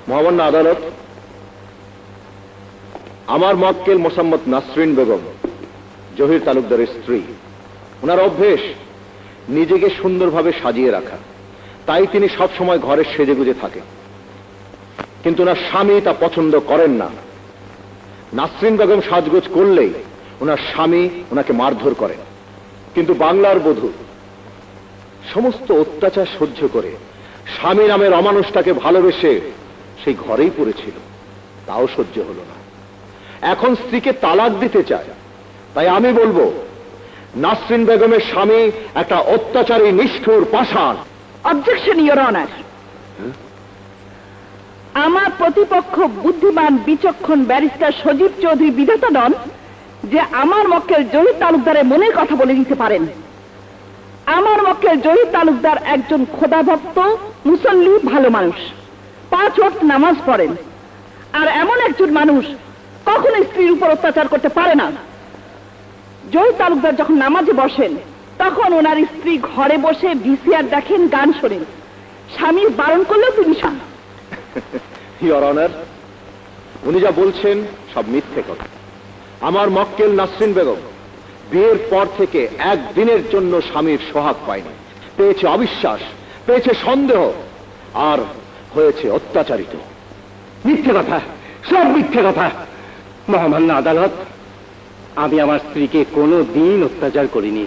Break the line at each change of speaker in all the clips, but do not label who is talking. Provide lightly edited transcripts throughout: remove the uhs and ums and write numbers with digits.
মহামান্য আদালত, আমার মক্কেল মোসাম্মদ নাসরিন বেগম জহির তালুকদারের স্ত্রী। ওনার অভ্যেস নিজেকে সুন্দরভাবে সাজিয়ে রাখা, তাই তিনি সব সময় ঘরে সেজেগুজে থাকেন। কিন্তু ওনার স্বামী তা পছন্দ করেন না। নাসরিন বেগম সাজগোজ করলেই ওনার স্বামী ওনাকে মারধর করেন। কিন্তু বাংলার বধূ সমস্ত অত্যাচার সহ্য করে স্বামী নামের অমানুষটাকে ভালোবেসে সেই ঘরেই পড়েছিল, তাও সহ্য হলো না। এখন স্ত্রীকে তালাক দিতে চায়। তাই আমি বলবো, নাসরিন বেগমের স্বামী একটা অত্যাচারী নিষ্ঠুর পাষাণ।
Objection your honour. আমার প্রতিপক্ষ বুদ্ধিমান বিচক্ষণ ব্যারিস্টার সজীব চৌধুরী বিধাতা নন যে আমার মক্কেল জহির তালুকদারের মনের কথা বলে দিতে পারেন। আমার মক্কেল জহির তালুকদার একজন খোদাভক্ত মুসল্লি, ভালো মানুষ, 5 ওয়াক্ত নামাজ পড়েন। আর এমন একজন মানুষ কখনো স্ত্রীর উপর অত্যাচার করতে পারে না। জহির তালুকদার যখন নামাজে বসেন তখন ওনার স্ত্রী ঘরে বসে ভিসিআর দেখেন, গান শোনেন। স্বামীর বারণ করলেও তিনি শান্ত।
ইওর অনার, উনি যা বলছেন সব মিথ্যে কথা। আমার মক্কেল নাসরিন বেগম বিয়ের পর থেকে একদিনের জন্য স্বামীর সোহাগ পায়নি। পেয়েছে অবিশ্বাস, পেয়েছে সন্দেহ, আর হয়েছে অত্যাচারিত।
মিথ্যে কথা, সব মিথ্যে কথা। মহামান্য আদালত, আমি আমার স্ত্রীকে কোনো দিন অত্যাচার করিনি।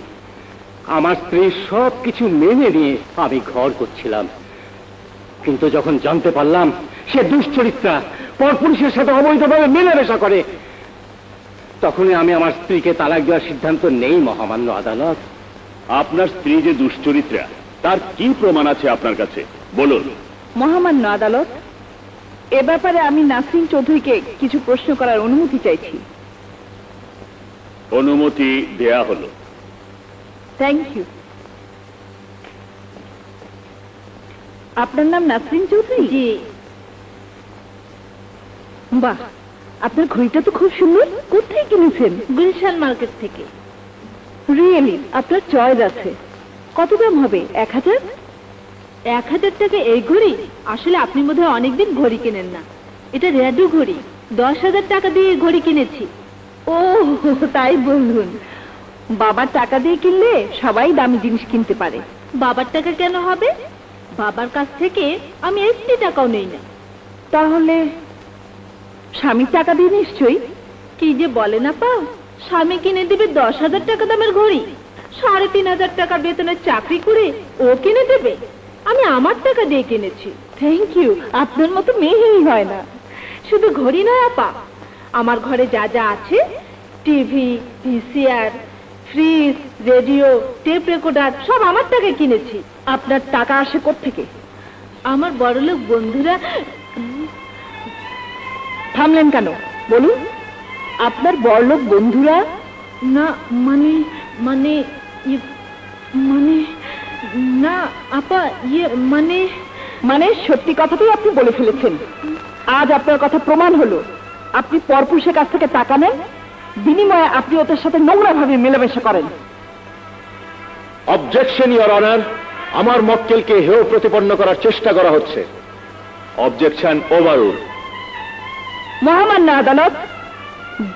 আমার স্ত্রীর সব কিছু মেনে নিয়ে আমি ঘর করছিলাম। কিন্তু যখন জানতে পারলাম সে দুশ্চরিত্রা, পরপুরুষের সাথে অবৈধভাবে মেলামেশা করে, তখনই আমি আমার স্ত্রীকে তালাক দেওয়ার সিদ্ধান্ত নেই। মহামান্য আদালত,
আপনার স্ত্রী যে দুশ্চরিত্রা, তার কি প্রমাণ আছে আপনার কাছে, বলুন।
মহামান্য আদালত, এ ব্যাপারে আমি নাসরিন চৌধুরীকে কিছু প্রশ্ন করার অনুমতি চাইছি।
অনুমতি দেয়া হলো।
Thank you. আপনার নাম নাসরিন চৌধুরী? জি। বাহ, আপনার ঘড়িটা তো খুব সুন্দর। কোথায় কিনেছেন?
গুলশান মার্কেট থেকে।
রিয়েলি? আপনার চয়েস আছে। কত দাম হবে? 1000?
1000 টাকা এই ঘড়ি? আসলে আপনি বোধহয় অনেকদিন ঘড়ি কেনেন না। এটা রেডু ঘড়ি। 10,000 টাকা দিয়ে ঘড়ি কিনেছি।
ও তাই বলুন। বাবার টাকা দিয়ে কিনলে সবাই দামি জিনিস কিনতে পারে।
বাবার টাকা কেন হবে? বাবার কাছ থেকে আমি 1 টাকাও নেই না।
তাহলে স্বামীর টাকা দিয়ে নিশ্চয়ই?
কি যে বলেন আপা, স্বামী কিনে দিবে 10,000 টাকা দামের ঘড়ি? 3,500 টাকা বেতনের চাকরি করে ও কিনে দেবে? আমি আমার টাকা দিয়ে কিনেছি।
Thank you. আপনার মতো মেয়েই হয় না।
শুধু ঘড়ি নয় আপা, আমার ঘরে যা যা আছে, TV, VCR, fridge, radio, tape recorder, সব আমার টাকায় কিনেছি।
আপনার টাকা আসে কোত্থেকে?
আমার বড়লোক বন্ধুরা।
থামলেন কেন? বলুন। আপনার বড়লোক বন্ধুরা?
না মানে মানে মানে না আপা, মানে
মানে সত্যি কথাটাই আপনি বলে ফেলেছেন। আজ আপনার কথা প্রমাণ হলো। আপনি পরপুরুষের কাছ থেকে টাকা নেন, বিনিময়ে আপনি ওদের সাথে নোংরা ভাবে মেলামেশা করেন।
অবজেকশন ইওর অনার, আমার মক্কেলকে হেয় প্রতিপন্ন করার চেষ্টা করা হচ্ছে। Objection overrule.
মহামান্য আদালত,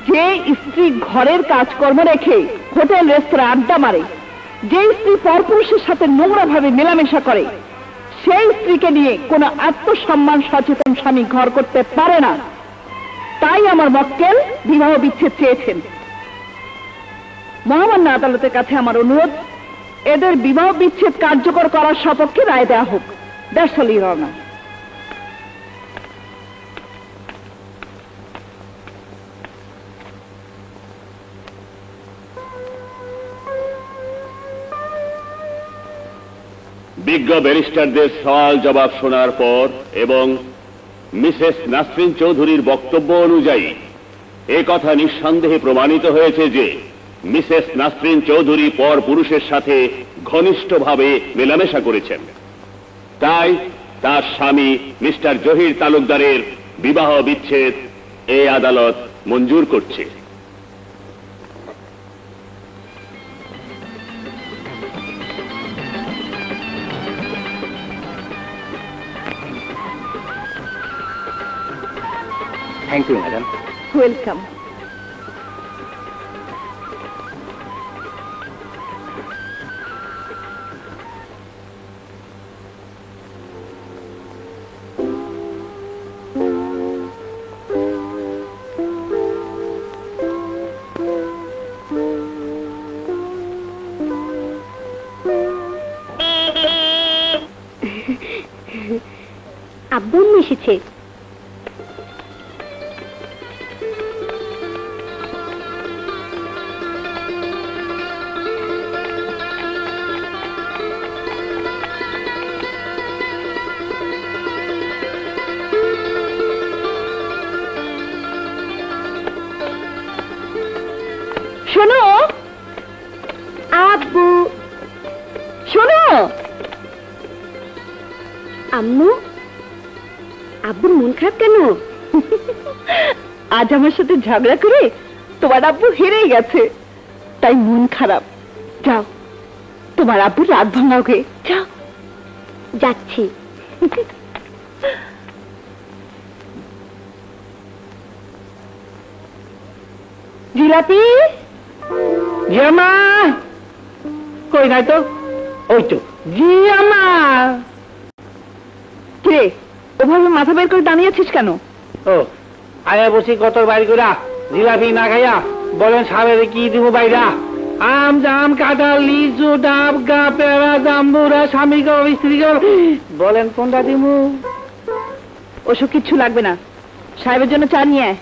যে স্ত্রী ঘরের কাজকর্ম রেখে হোটেল রেস্তোরাঁ আড্ডা মারে, যে স্ত্রী পরপুরুষের সাথে নোংরা ভাবে মেলামেশা করে, সেই স্ত্রীকে নিয়ে কোনো আত্মসম্মান সচেতন স্বামী ঘর করতে পারে না। তাই আমার মক্কেল বিবাহ বিচ্ছেদ চেয়েছেন। মহামান্য আদালতের কাছে আমার অনুরোধ, এদের বিবাহ বিচ্ছেদ কার্যকর করার সপক্ষে রায় দেওয়া হোক। That's all your honour.
বিজ্ঞ ব্যারিস্টারদের সওয়াল জবাব শোনার পর এবং মিসেস নাসরিন চৌধুরীর বক্তব্য অনুযায়ী এ কথা নিঃসন্দেহে প্রমাণিত হয়েছে যে মিসেস নাসরিন চৌধুরী পর পুরুষের সাথে ঘনিষ্ঠভাবে মেলামেশা করেছেন। তাই তার স্বামী মিস্টার জহির তালুকদারের বিবাহ বিচ্ছেদ এই আদালত মঞ্জুর করছে।
Thank you madam.
ওয়েলকাম।
আব্বু এসেছে।
শোনো
আব্বু।
শোনো
আম্মু, আব্বুর মন খারাপ কেন?
আজ আমার সাথে ঝগড়া করে তোমার আব্বু হেরেই গেছে, তাই মন খারাপ। যাও, তোমার আব্বুর রাত ভাঙা ওকে। যাও।
যাচ্ছি।
জিলাপি,
জিয়ামা কই নাই তো? ওই তো জিয়ামা।
কিরে ওভাবে মাথা বের করে দাঁড়িয়ে আছিস কেন?
ও আয়া বসি কত বাইর করা জিলাপি না খাইয়া বলেন সাবের কি দিব বাইরা? আম জাম কাঁঠাল লিচু ডাব গা পেয়ারা জাম্বুরা স্বামী গো স্ত্রী গো, বলেন কোনটা দিমু?
ওসব কিচ্ছু লাগবে না, সাহেবের জন্য চা নিয়ে আয়।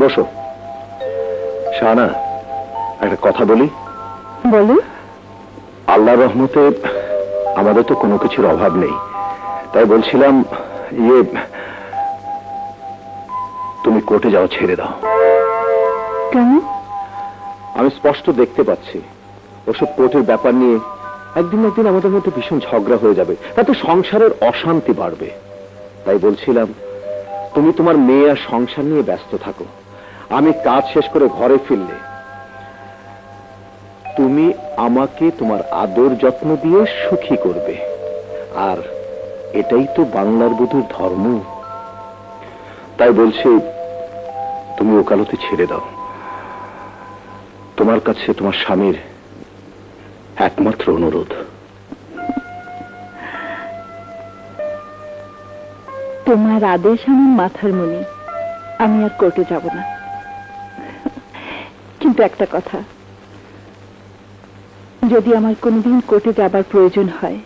বসো। শাহানা, একটা কথা বলি।
বলুন।
আল্লাহর রহমতে আমাদের তো কোনো কিছুর অভাব নেই, তাই বলছিলাম তুমি কোর্টে যাও, ছেড়ে দাও।
কেন?
আমি স্পষ্ট দেখতে পাচ্ছি ওসব কোর্টের ব্যাপার নিয়ে একদিন আমাদের মধ্যে ভীষণ ঝগড়া হয়ে যাবে, তাতে সংসারের অশান্তি বাড়বে। তাই বলছিলাম তুমি তোমার মেয়ে আর সংসার নিয়ে ব্যস্ত থাকো। আমি কাজ শেষ করে ঘরে ফিরলে তুমি আমাকে তোমার আদর যত্ন দিয়ে সুখী করবে, আর এটাই তো বাংলার বধূর ধর্ম। তাই বলছি তুমি ওকালতি ছেড়ে দাও। তোমার কাছে তোমার স্বামীর একমাত্র অনুরোধ।
তোমার আদেশ আমার মাথার মনি, আমি আর কোর্টে যাব না। কিন্তু একটা কথা, যদি আমার কোনোদিন কোর্টে যাবার প্রয়োজন হয়,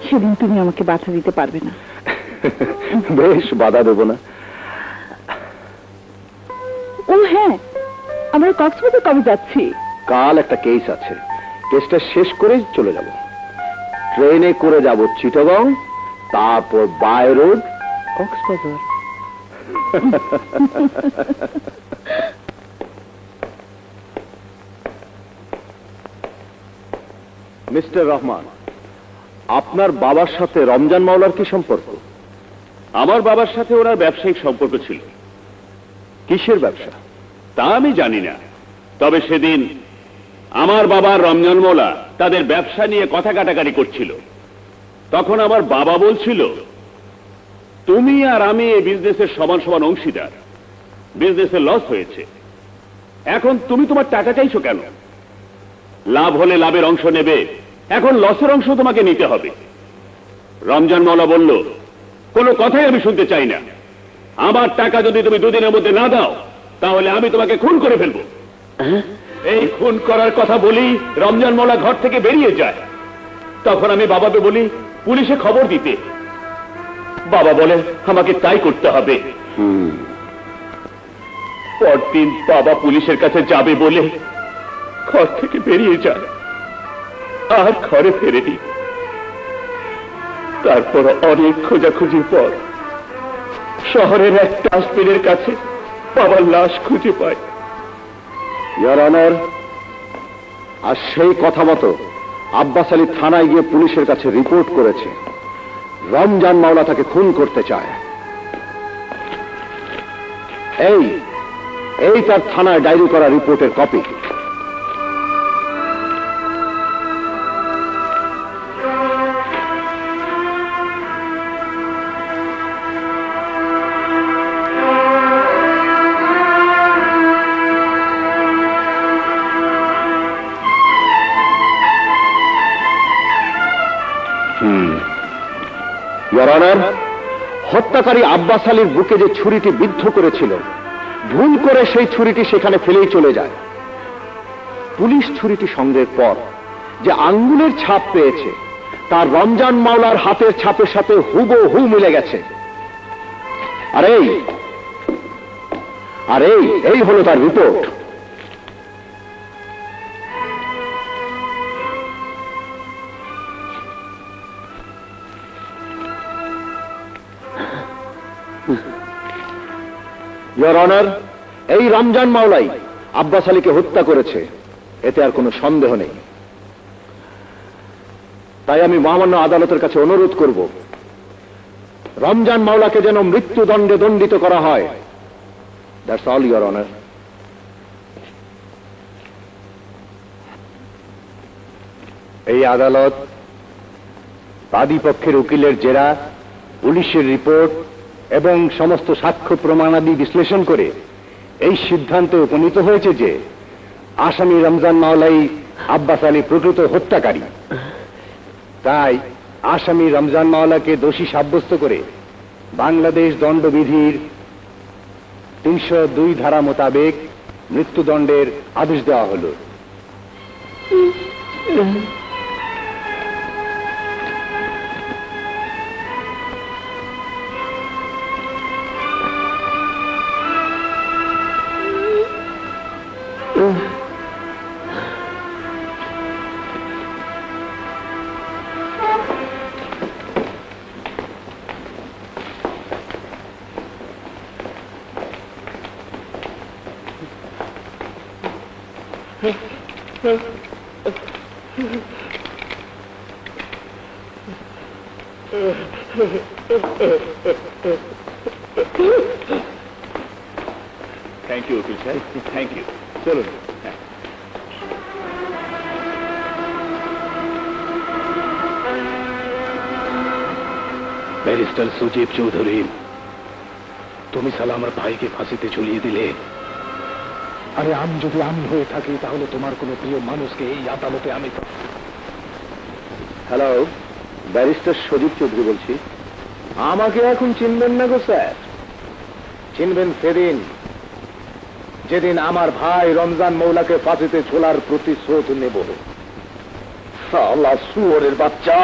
সেদিন তুমি আমাকে বাধা দিতে পারবে না।
বেশ, বাধা দেব না।
ও হ্যাঁ, আমরা কক্সবাজার কবে যাচ্ছি?
কাল একটা কেস আছে, কেসটা শেষ করে চলে যাব। ট্রেনে করে যাব চিটাগং, তারপর by road Cox's Bazar. Mister Rahman, আপনার বাবার সাথে রমজান মাওলার কি সম্পর্ক?
আমার বাবার সাথে ওনার ব্যবসায়িক সম্পর্ক ছিল।
কিসের ব্যবসা?
তা আমি জানি না, তবে সেদিন আমার বাবার রমজান মোলা তাদের ব্যবসা নিয়ে কথা কাটাকাটি করছিল। তখন আমার বাবা বলছিল, তুমি আর আমি এই বিজনেসের সমান সমান অংশীদার, বিজনেসের লস হয়েছে, এখন তুমি তোমার টাকা চাইছো কেন? লাভ হলে লাভের অংশ নেবে, এখন লসের অংশ তোমাকে নিতে হবে। রমজান মাওলা বলল, কোনো কথাই আমি শুনতে চাই না, আমার টাকা যদি তুমি দুদিনের মধ্যে না দাও তাহলে আমি তোমাকে খুন করে ফেলবো। এই খুন করার কথা বলি রমজান মাওলা ঘর থেকে বেরিয়ে যায়। তখন আমি বাবাকে বলি পুলিশে খবর দিতে, বাবা বলে আমাকে তাই করতে হবে। পরদিন বাবা পুলিশের কাছে যাবে বলে ঘর থেকে বেরিয়ে যায়, আর ঘরে ফেরেনি। তারপর অনেক খোঁজাখুঁজির পর শহরের এক ডাস্টবিনের কাছে বাবার লাশ খুঁজে পায়।
ইওর অনার, আর সেই কথা মতো আব্বাস আলী থানায় গিয়ে পুলিশের কাছে রিপোর্ট করেছে রমজান মাওলা তাকে খুন করতে চায়। এই তার থানায় ডায়েরি করা রিপোর্টের কপি। ইওর অনার, হত্যাকারী আব্বাস আলীর বুকে যে ছুরিটি বিদ্ধ করেছিল, ভুল করে সেই ছুরিটি সেখানে ফেলেই চলে যায়। পুলিশ ছুরিটি সংগ্রহের পর যে আঙ্গুলের ছাপ পেয়েছে তার রমজান মাওলার হাতের ছাপের সাথে হুবহু মিলে গেছে। আর এই হলো তার রিপোর্ট। ইওর অনার, এই রমজান মাওলাই আব্বাস আলীকে হত্যা করেছে, এতে আর কোনো সন্দেহ নেই। তাই আমি মহামান্য আদালতের কাছে অনুরোধ করব, রমজান মাওলাকে যেন মৃত্যুদণ্ডে দণ্ডিত করা হয়। That's all your honour.
এই আদালত বাদী পক্ষের উকিলের জেরা, পুলিশের রিপোর্ট এবং সমস্ত সাক্ষ্য প্রমাণাদি বিশ্লেষণ করে এই সিদ্ধান্তে উপনীত হয়েছে যে আসামি রমজান মাওলাই আব্বাস আলী প্রকৃত হত্যাকারী। তাই আসামি রমজান মাওলাকে দোষী সাব্যস্ত করে বাংলাদেশ দণ্ডবিধির 302 ধারা মোতাবেক মৃত্যুদণ্ডের আদেশ দেওয়া হলো।
থ্যাংক ইউ উকিল সাহেব, থ্যাংক ইউ।
চলুন।
ব্যারিস্টার সুজিব চৌধুরী, তুমি সালা আমার ভাইকে ফাঁসিতে ঝুলিয়ে দিলে। আরে আমি যদি আমি হয়ে থাকি তাহলে তোমার কোনো প্রিয় মানুষকে এই আদালতে আমি।
হ্যালো, ব্যারিস্টার সজীব চৌধুরী বলছি। আমাকে এখন চিনবেন না গো স্যার, চিনবেন সেদিন যেদিন আমার ভাই রমজান মৌলাকে ফাঁসিতে ঝোলার প্রতিশোধ নেব। শালা শুয়োরের বাচ্চা।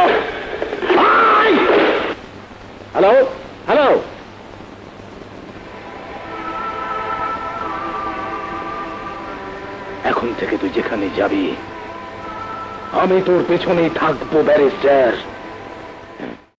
হ্যালো হ্যালো,
এখন থেকে তুই যেখানে যাবি আমি তোর পেছনেই থাকবো ব্যারিস্টার।